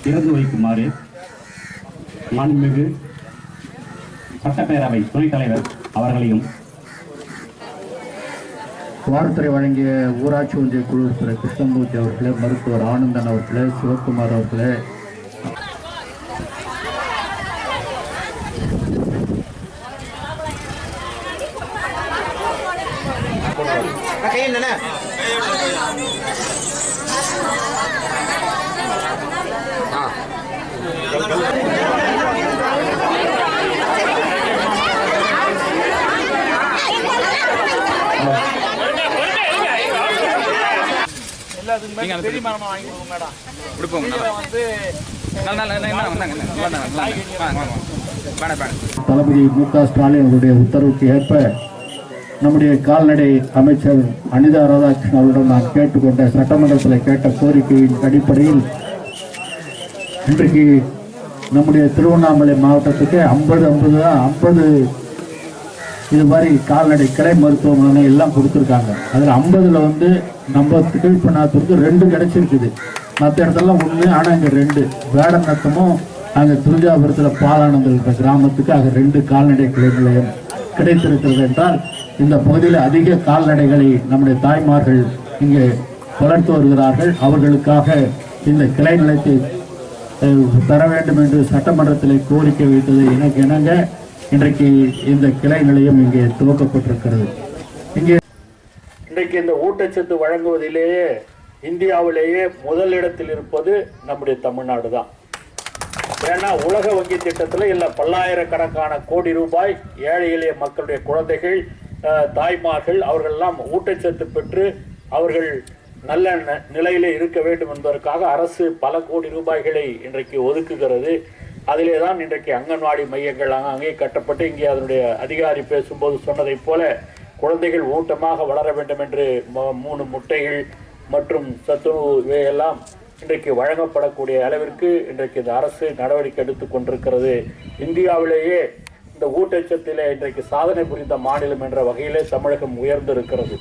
திறந்து வைக்குமாறு மாண்புமிகு சட்டப்பேரவை துணைத் தலைவர் அவர்களையும் வாழ்த்துறை வழங்கிய ஊராட்சி ஒன்றிய குழு உறுப்பினர் கிருஷ்ணமூர்த்தி அவர்களே, மருத்துவர் ஆனந்தன் அவர்களே, சிவகுமார் அவர்களே, தளபதி மு.க. ஸ்டாலின் அவருடைய உத்தரவுக்கு ஏற்ப நம்முடைய கால்நடை அமைச்சர் அனிதா ராதாகிருஷ்ணன் அவரிடம் நான் கேட்டுக்கொண்ட சட்டமன்றத்தில் கேட்ட கோரிக்கையின் அடிப்படையில் இன்றைக்கு நம்முடைய திருவண்ணாமலை மாவட்டத்துக்கு 50 இது மாதிரி கால்நடை கிளை மருத்துவமனை எல்லாம் கொடுத்துருக்காங்க. அதில் 50ல் வந்து நம்ம கீழ்பண்ணாத்தூருக்கு 2 கிடைச்சிருக்குது. மற்ற இடத்துலாம் 1, ஆனால் இங்கே 2 வேடம் நத்தமும் அங்கே துரிஜாபுரத்தில் பாலானந்தல் என்ற கிராமத்துக்கு அங்கே 2 கால்நடை கிளை நிலையம் கிடைத்திருக்கிறது என்றால் இந்த பகுதியில் அதிக கால்நடைகளை நம்முடைய தாய்மார்கள் இங்கே வளர்த்து வருகிறார்கள். அவர்களுக்காக இந்த கிளை நிலையத்தை தர வேண்டும் என்று சட்டமன்றத்தில் கோரிக்கை வைத்தது எனக்கு இணங்க இன்றைக்கு இந்த கிளை நிலையம் இங்கே துவக்கப்பட்டிருக்கிறது. இன்றைக்கு இந்த ஊட்டச்சத்து வழங்குவதிலேயே இந்தியாவிலேயே முதலிடத்தில் இருப்பது நம்முடைய தமிழ்நாடு தான். ஏன்னா உலக வங்கி திட்டத்தில் இல்லை பல்லாயிரக்கணக்கான கோடி ரூபாய் ஏழை எளிய மக்களுடைய குழந்தைகள், தாய்மார்கள் அவர்களெல்லாம் ஊட்டச்சத்து பெற்று அவர்கள் நல்ல நிலையிலே இருக்க வேண்டும் என்பதற்காக அரசு பல கோடி ரூபாய்களை இன்றைக்கு ஒதுக்குகிறது. அதிலே தான் இன்றைக்கு அங்கன்வாடி மையங்கள் அங்கே கட்டப்பட்டு இங்கே அதனுடைய அதிகாரி பேசும்போது சொன்னதைப் போல குழந்தைகள் ஊட்டமாக வளர வேண்டும் என்று 3 முட்டைகள் மற்றும் சத்துணவு இவையெல்லாம் இன்றைக்கு வழங்கப்படக்கூடிய அளவிற்கு இன்றைக்கு இந்த அரசு நடவடிக்கை எடுத்துக் கொண்டிருக்கிறது. இந்தியாவிலேயே இந்த ஊட்டச்சத்திலே இன்றைக்கு சாதனை புரிந்த மாநிலம் என்ற வகையிலே தமிழகம் உயர்ந்திருக்கிறது.